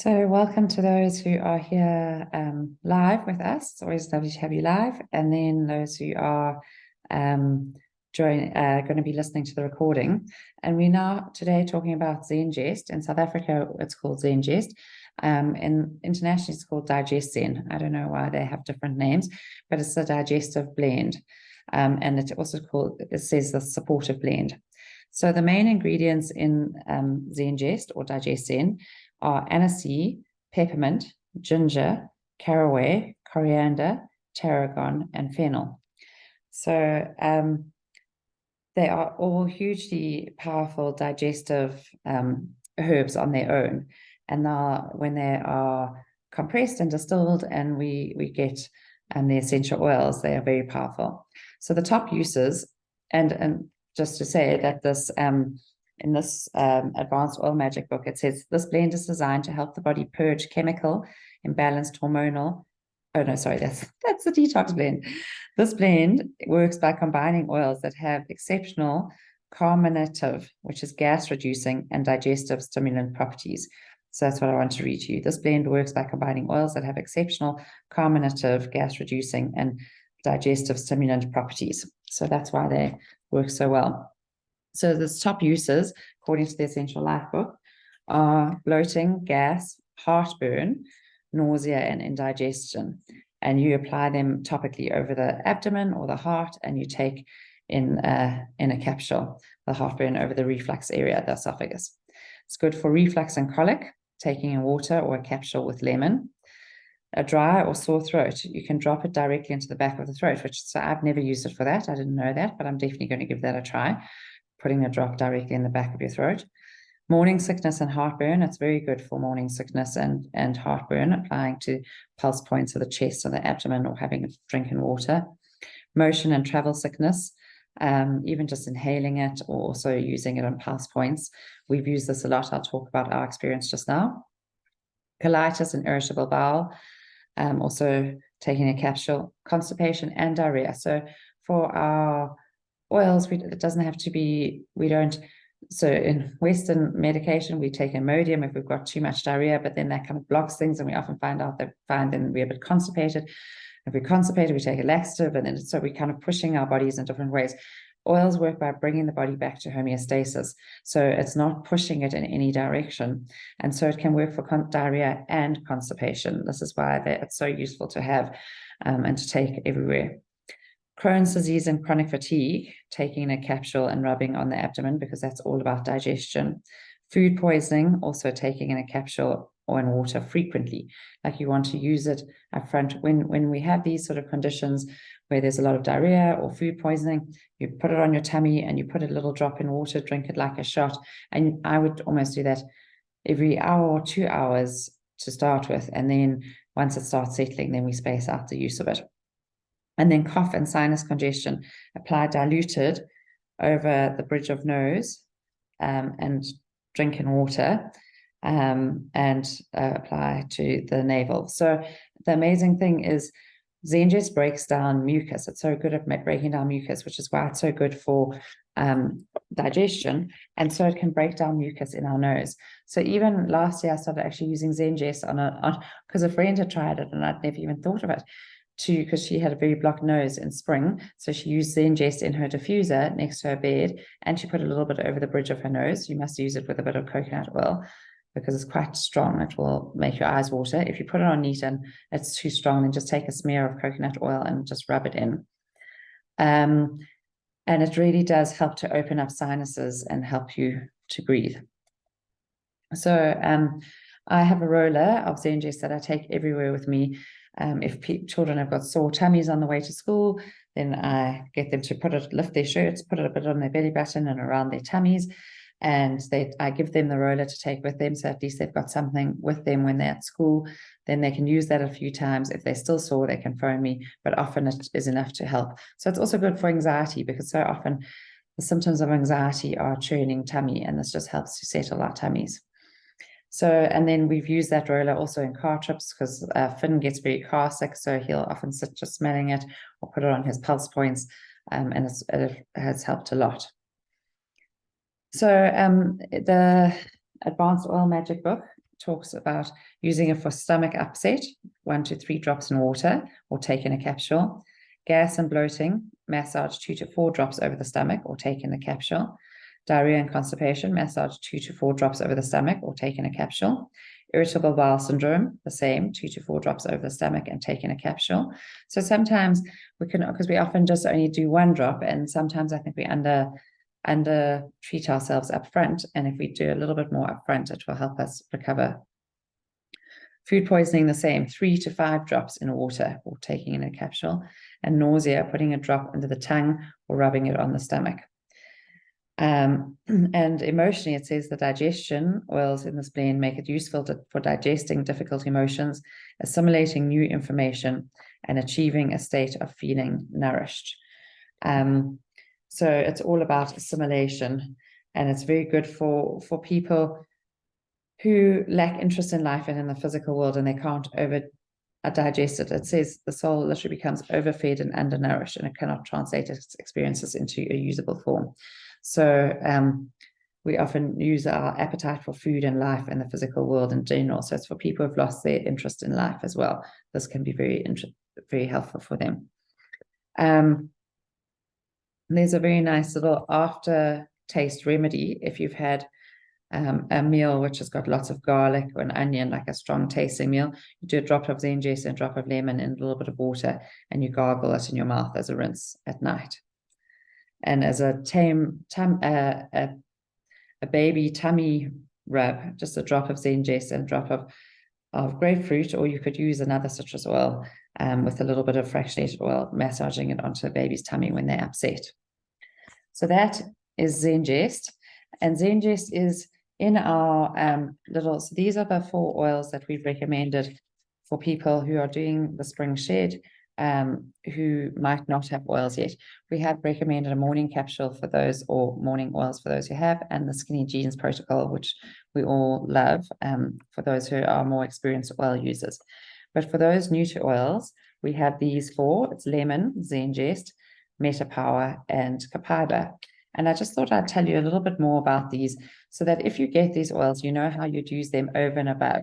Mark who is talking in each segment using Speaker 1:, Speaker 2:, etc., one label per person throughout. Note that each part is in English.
Speaker 1: So welcome to those who are here live with us. It's always lovely to have you live. And then those who are going to be listening to the recording. And we're now today talking about ZenGest. In South Africa, it's called ZenGest. And internationally, it's called DigestZen. I don't know why they have different names, but it's a digestive blend. And it's also it says the supportive blend. So the main ingredients in ZenGest or DigestZen are aniseed, peppermint, ginger, caraway, coriander, tarragon, and fennel. So they are all hugely powerful digestive herbs on their own. And now when they are compressed and distilled and we get the essential oils, they are very powerful. So the top uses, and just to say that this in this advanced oil magic book, it says this blend is designed to help the body purge chemical, imbalanced hormonal. Oh no, sorry, that's the detox blend. This blend works by combining oils that have exceptional carminative, which is gas reducing, and digestive stimulant properties. So that's what I want to read to you. This blend works by combining oils that have exceptional carminative, gas reducing, and digestive stimulant properties. So that's why they work so well. So the top uses, according to the Essential Life book, are bloating, gas, heartburn, nausea, and indigestion. And you apply them topically over the abdomen or the heart, and you take in a capsule the heartburn over the reflux area, the esophagus. It's good for reflux and colic, taking in water or a capsule with lemon. A dry or sore throat, you can drop it directly into the back of the throat, so I've never used it for that. I didn't know that, but I'm definitely going to give that a try. Putting a drop directly in the back of your throat. Morning sickness and heartburn, it's very good for morning sickness and heartburn, applying to pulse points of the chest or the abdomen or having a drink in water. Motion and travel sickness, even just inhaling it or also using it on pulse points. We've used this a lot. I'll talk about our experience just now. Colitis and irritable bowel, also taking a capsule. Constipation and diarrhea. So for our oils, it doesn't have to be, so in Western medication, we take Imodium if we've got too much diarrhea, but then that kind of blocks things, and we often find then we're a bit constipated. If we're constipated, we take a laxative, and then so we're kind of pushing our bodies in different ways. Oils work by bringing the body back to homeostasis. So it's not pushing it in any direction. And so it can work for diarrhea and constipation. This is why it's so useful to have and to take everywhere. Crohn's disease and chronic fatigue, taking a capsule and rubbing on the abdomen because that's all about digestion. Food poisoning, also taking in a capsule or in water frequently. Like you want to use it up front. When we have these sort of conditions where there's a lot of diarrhea or food poisoning, you put it on your tummy and you put a little drop in water, drink it like a shot. And I would almost do that every hour or 2 hours to start with. And then once it starts settling, then we space out the use of it. And then cough and sinus congestion, apply diluted over the bridge of nose and drink in water and apply to the navel. So the amazing thing is ZenGest breaks down mucus. It's so good at breaking down mucus, which is why it's so good for digestion. And so it can break down mucus in our nose. So even last year, I started actually using ZenGest because a friend had tried it and I'd never even thought of it. Because she had a very blocked nose in spring. So she used ZenGest in her diffuser next to her bed, and she put a little bit over the bridge of her nose. You must use it with a bit of coconut oil because it's quite strong. It will make your eyes water. If you put it on neat and it's too strong, then just take a smear of coconut oil and just rub it in. And it really does help to open up sinuses and help you to breathe. So I have a roller of ZenGest that I take everywhere with me. If children have got sore tummies on the way to school, then I get them to lift their shirts, put it a bit on their belly button and around their tummies, and I give them the roller to take with them, so at least they've got something with them when they're at school. Then they can use that a few times. If they're still sore, they can phone me, but often it is enough to help. So it's also good for anxiety because so often the symptoms of anxiety are churning tummy, and this just helps to settle our tummies. So, and then we've used that roller also in car trips because Finn gets very car sick, so he'll often sit just smelling it or put it on his pulse points, and it has helped a lot. So the Advanced Oil Magic book talks about using it for stomach upset, 1 to 3 drops in water or take in a capsule. Gas and bloating, massage 2 to 4 drops over the stomach or take in a capsule. Diarrhea and constipation, massage 2 to 4 drops over the stomach or take in a capsule. Irritable bowel syndrome, the same, 2 to 4 drops over the stomach and take in a capsule. So sometimes we can, because we often just only do 1 drop, and sometimes I think we under treat ourselves up front, and if we do a little bit more up front, it will help us recover. Food poisoning, the same, 3 to 5 drops in water or taking in a capsule. And nausea, putting a drop under the tongue or rubbing it on the stomach. And emotionally, it says the digestion oils in this blend make it useful for digesting difficult emotions, assimilating new information, and achieving a state of feeling nourished. So it's all about assimilation, and it's very good for people who lack interest in life and in the physical world, and they can't digest it. It says the soul literally becomes overfed and undernourished, and it cannot translate its experiences into a usable form. So we often use our appetite for food and life and the physical world in general. So it's for people who've lost their interest in life as well. This can be very helpful for them. There's a very nice little aftertaste remedy if you've had a meal which has got lots of garlic or an onion, like a strong tasting meal. You do a drop of ZenGest and a drop of lemon in a little bit of water, and you gargle it in your mouth as a rinse at night. And as a baby tummy rub, just a drop of ZenGest and a drop of grapefruit, or you could use another citrus oil with a little bit of fractionated oil, massaging it onto a baby's tummy when they're upset. So that is ZenGest. And ZenGest is in our so these are the 4 oils that we've recommended for people who are doing the spring shed, who might not have oils yet. We have recommended a morning capsule for those, or morning oils for those who have, and the Skinny Jeans protocol, which we all love, for those who are more experienced oil users. But for those new to oils, we have these 4. It's lemon, ZenGest, MetaPWR, and Copaiba. And I just thought I'd tell you a little bit more about these, so that if you get these oils, you know how you'd use them over and above.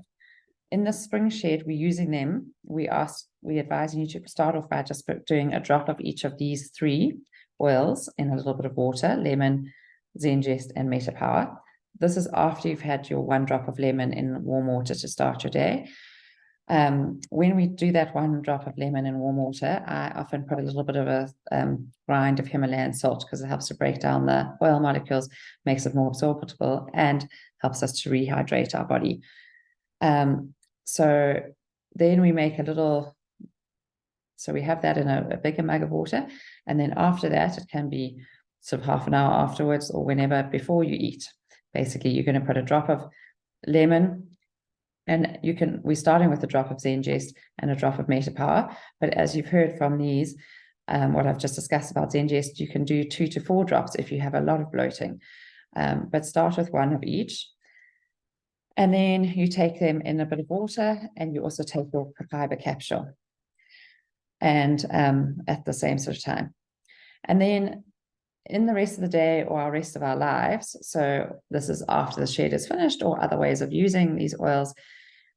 Speaker 1: In the spring shed, we're using them. We advise you to start off by just doing a drop of each of these 3 oils in a little bit of water: lemon, ZenGest, and MetaPWR. This is after you've had your 1 drop of lemon in warm water to start your day. When we do that 1 drop of lemon in warm water, I often put a little bit of a grind of Himalayan salt, because it helps to break down the oil molecules, makes it more absorbable, and helps us to rehydrate our body. So then we make so we have that in a bigger mug of water, and then after that, it can be sort of half an hour afterwards or whenever before you eat. Basically, you're going to put a drop of lemon, and we're starting with a drop of ZenGest and a drop of MetaPWR. But as you've heard from these, what I've just discussed about ZenGest, you can do 2 to 4 drops if you have a lot of bloating. But start with 1 of each. And then you take them in a bit of water, and you also take your Copaiba capsule, and at the same sort of time. And then in the rest of the day or our rest of our lives, so this is after the shed is finished, or other ways of using these oils,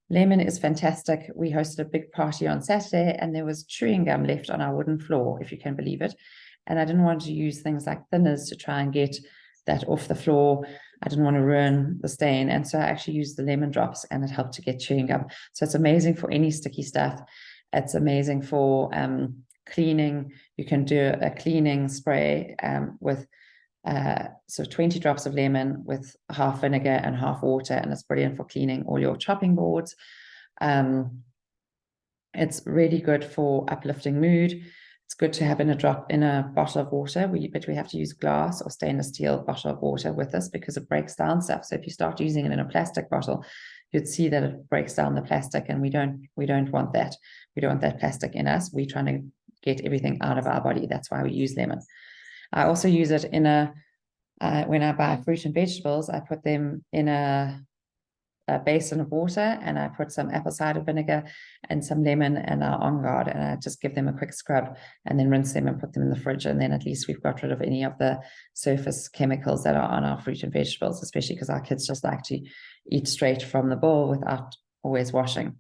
Speaker 1: lemon is fantastic. We hosted a big party on Saturday, and there was chewing gum left on our wooden floor, if you can believe it. And I didn't want to use things like thinners to try and get that off the floor. I didn't want to ruin the stain, and so I actually used the lemon drops, and it helped to get chewing gum. So it's amazing for any sticky stuff. It's amazing for cleaning. You can do a cleaning spray with sort of 20 drops of lemon with half vinegar and half water, and it's brilliant for cleaning all your chopping boards. It's really good for uplifting mood. It's good to have in a bottle of water, but we have to use glass or stainless steel bottle of water with this, because it breaks down stuff. So if you start using it in a plastic bottle, you'd see that it breaks down the plastic, and we don't want that. We don't want that plastic in us. We're trying to get everything out of our body. That's why we use lemon. I also use it when I buy fruit and vegetables, I put them in a basin of water, and I put some apple cider vinegar and some lemon and our On Guard, and I just give them a quick scrub and then rinse them and put them in the fridge. And then at least we've got rid of any of the surface chemicals that are on our fruit and vegetables, especially because our kids just like to eat straight from the bowl without always washing.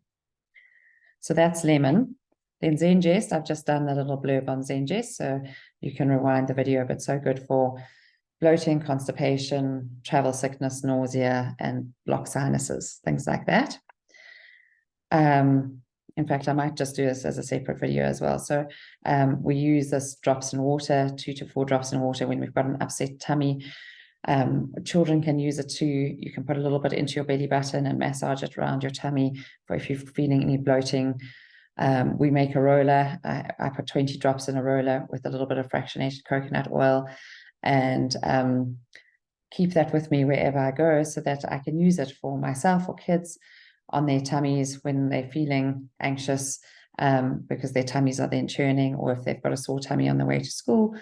Speaker 1: So that's lemon. Then ZenGest, I've just done the little blurb on ZenGest, so you can rewind the video, but so good for bloating, constipation, travel sickness, nausea, and blocked sinuses, things like that. In fact, I might just do this as a separate video as well. So we use this drops in water, 2 to 4 drops in water when we've got an upset tummy. Children can use it too. You can put a little bit into your belly button and massage it around your tummy for if you're feeling any bloating. We make a roller. I put 20 drops in a roller with a little bit of fractionated coconut oil, and keep that with me wherever I go so that I can use it for myself or kids on their tummies when they're feeling anxious, because their tummies are then churning, or if they've got a sore tummy on the way to school,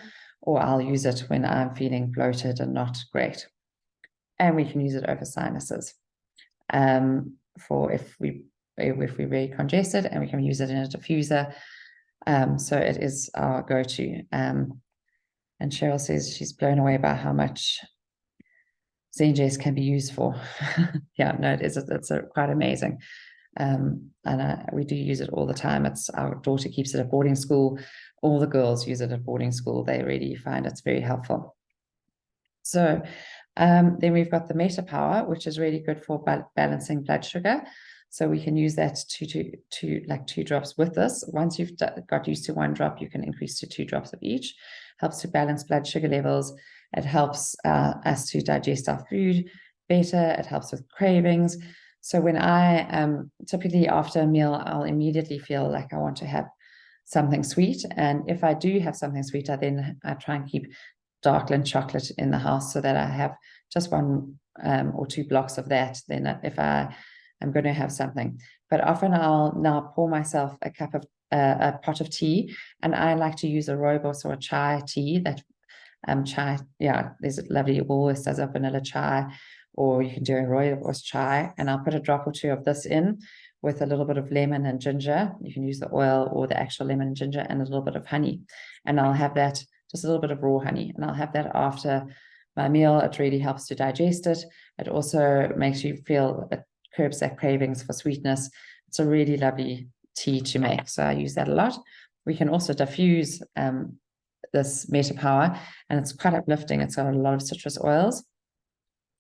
Speaker 1: or I'll use it when I'm feeling bloated and not great. And we can use it over sinuses for if we're very congested, and we can use it in a diffuser. So it is our go-to. And Cheryl says she's blown away by how much ZenGest can be used for. Yeah, no, it's quite amazing. And we do use it all the time. Our daughter keeps it at boarding school. All the girls use it at boarding school. They really find it's very helpful. So then we've got the MetaPWR, which is really good for balancing blood sugar. So we can use that to like 2 drops with this. Once you've got used to 1 drop, you can increase to 2 drops of each. Helps to balance blood sugar levels. It helps us to digest our food better. It helps with cravings. So when I typically after a meal, I'll immediately feel like I want to have something sweet. And if I do have something sweet, I try and keep dark chocolate in the house so that I have just 1 or 2 blocks of that. Then if I'm going to have something, but often I'll now pour myself a cup of a pot of tea, and I like to use a rooibos or a chai tea. That chai, yeah, there's a lovely Woolworths does a vanilla chai, or you can do a rooibos chai, and I'll put a drop or 2 of this in with a little bit of lemon and ginger. You can use the oil or the actual lemon and ginger, and a little bit of honey, and I'll have that, just a little bit of raw honey, and I'll have that after my meal. It really helps to digest it. It also makes you feel, it curbs that cravings for sweetness. It's a really lovely tea to make, so I use that a lot. We can also diffuse this MetaPWR, and it's quite uplifting. It's got a lot of citrus oils,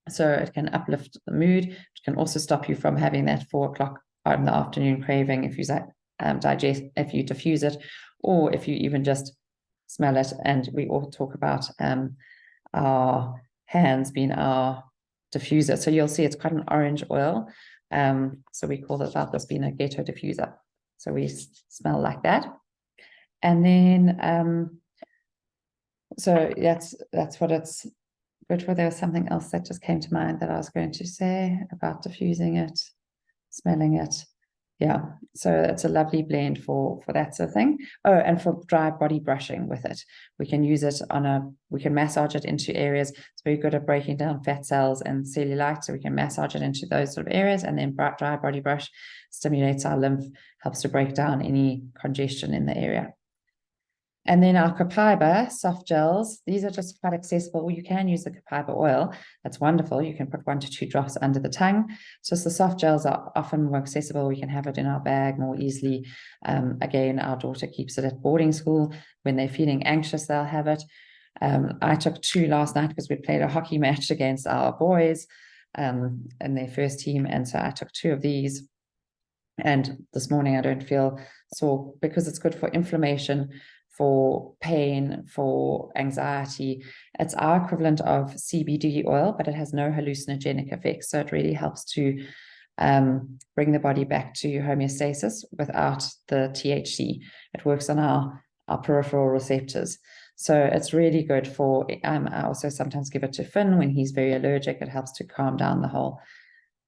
Speaker 1: so it can uplift the mood. It can also stop you from having that 4 o'clock in the afternoon craving if you if you diffuse it, or if you even just smell it. And we all talk about our hands being our diffuser. So you'll see it's quite an orange oil. So we call it about this being a ghetto diffuser. So we smell like that. And then so that's what it's good for. There was something else that just came to mind that I was going to say about diffusing it, smelling it. Yeah, so it's a lovely blend for that sort of thing. Oh, and for dry body brushing with it. We can use it we can massage it into areas. It's very good at breaking down fat cells and cellulite, so we can massage it into those sort of areas, and then dry body brush stimulates our lymph, helps to break down any congestion in the area. And then our Copaiba soft gels, these are just quite accessible. You can use the Copaiba oil. That's wonderful. You can put 1 to 2 drops under the tongue. Just the soft gels are often more accessible. We can have it in our bag more easily. Again, our daughter keeps it at boarding school. When they're feeling anxious, they'll have it. I took 2 last night because we played a hockey match against our boys in their first team. And so I took 2 of these. And this morning I don't feel sore because it's good for inflammation, for pain, for anxiety. It's our equivalent of CBD oil, but it has no hallucinogenic effects. So it really helps to bring the body back to homeostasis without the THC. It works on our peripheral receptors. So it's really good for, I also sometimes give it to Finn when he's very allergic. It helps to calm down the whole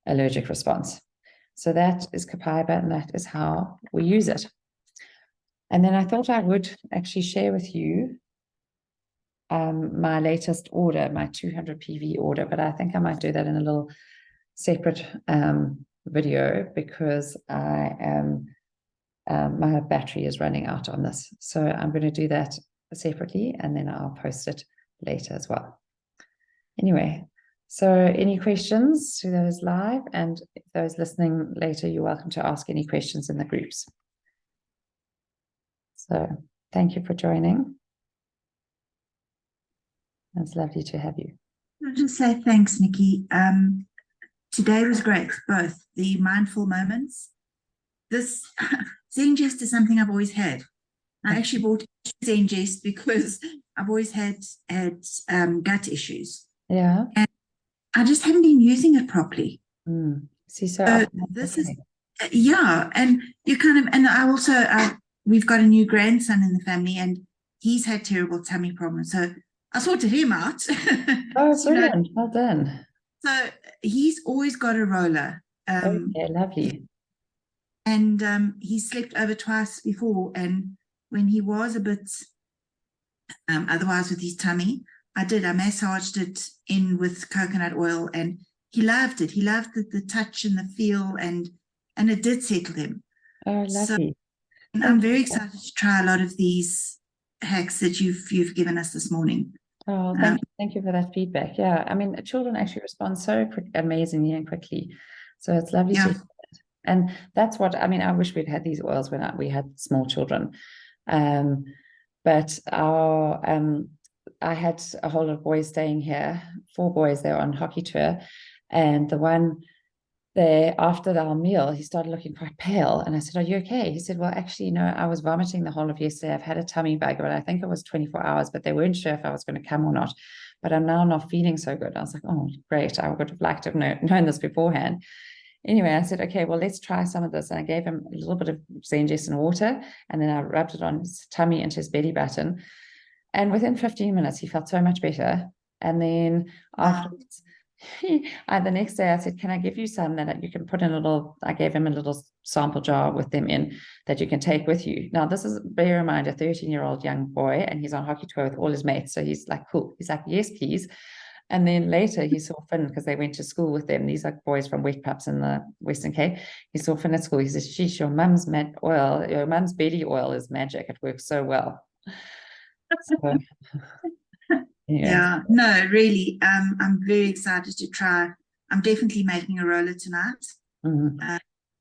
Speaker 1: allergic response. So that is Copaiba, and that is how we use it. And then I thought I would actually share with you my latest order, my 200 PV order, but I think I might do that in a little separate video because I am my battery is running out on this. So I'm going to do that separately, and then I'll post it later as well. Anyway, so any questions to those live, and those listening later, you're welcome to ask any questions in the groups. So thank you for joining. It's lovely to have you.
Speaker 2: I'll just say thanks, Nikki. Today was great, both the mindful moments. This ZenGest is something I've always had. I actually bought ZenGest because I've always had gut issues.
Speaker 1: Yeah.
Speaker 2: And I just haven't been using it properly.
Speaker 1: See, so
Speaker 2: this is, yeah, and you kind of, and I also, we've got a new grandson in the family, and he's had terrible tummy problems. So I sorted him out.
Speaker 1: Oh, brilliant. Well done.
Speaker 2: So he's always got a roller.
Speaker 1: Okay, lovely.
Speaker 2: And he slept over twice before. And when he was a bit otherwise with his tummy, I massaged it in with coconut oil, and he loved it. He loved the touch and the feel, and it did settle him.
Speaker 1: Oh, lovely.
Speaker 2: So, I'm very excited to try a lot of these hacks that you've given us this morning.
Speaker 1: Oh, thank you for that feedback. Yeah, I mean, children actually respond so amazingly and quickly. So it's lovely to hear that. And that's what, I mean, I wish we'd had these oils when we had small children. But I had a whole lot of boys staying here, 4 boys, they were on hockey tour. And the one there, after our meal, he started looking quite pale. And I said, "Are you okay?" He said, "Well, actually, you know, I was vomiting the whole of yesterday. I've had a tummy bug, but I think it was 24 hours, but they weren't sure if I was going to come or not. But I'm now not feeling so good." I was like, "Oh, great. I would have liked to have known this beforehand." Anyway, I said, "Okay, well, let's try some of this." And I gave him a little bit of ZenGest and water, and then I rubbed it on his tummy into his belly button. And within 15 minutes, he felt so much better. And then afterwards, the next day I said, "Can I give you some that you can put in a little," I gave him a little sample jar with them in that you can take with you. Now, this is, bear in mind, a 13-year-old young boy, and he's on hockey tour with all his mates. So he's like, cool. He's like, "Yes, please." And then later he saw Finn, because they went to school with them. These are boys from Wet Pups in the Western Cape. He saw Finn at school. He says, "Sheesh, your mum's belly oil is magic. It works so well." So,
Speaker 2: yeah, no, really, I'm very excited to try. I'm definitely making a roller tonight.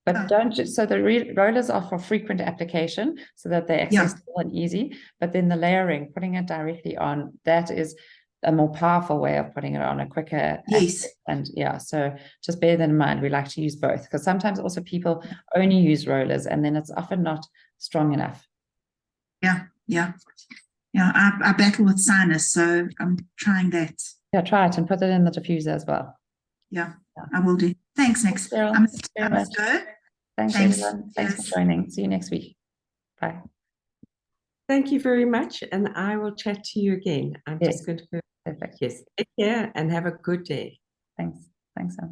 Speaker 1: But don't just, so the rollers are for frequent application so that they're accessible and easy. But then the layering, putting it directly on, that is a more powerful way of putting it on, a quicker.
Speaker 2: Yes.
Speaker 1: And yeah, so just bear that in mind. We like to use both, because sometimes also people only use rollers, and then it's often not strong enough.
Speaker 2: Yeah. I battle with sinus, so I'm trying that.
Speaker 1: Yeah, try it and put it in the diffuser as well.
Speaker 2: Yeah, I will do. Thanks, Nick.
Speaker 1: I must go. Thanks, everyone. Thanks for joining. See you next week. Bye.
Speaker 3: Thank you very much, and I will chat to you again. I'm just going to go.
Speaker 1: Perfect.
Speaker 3: Yes, take care and have a good day.
Speaker 1: Thanks. Thanks, Sam.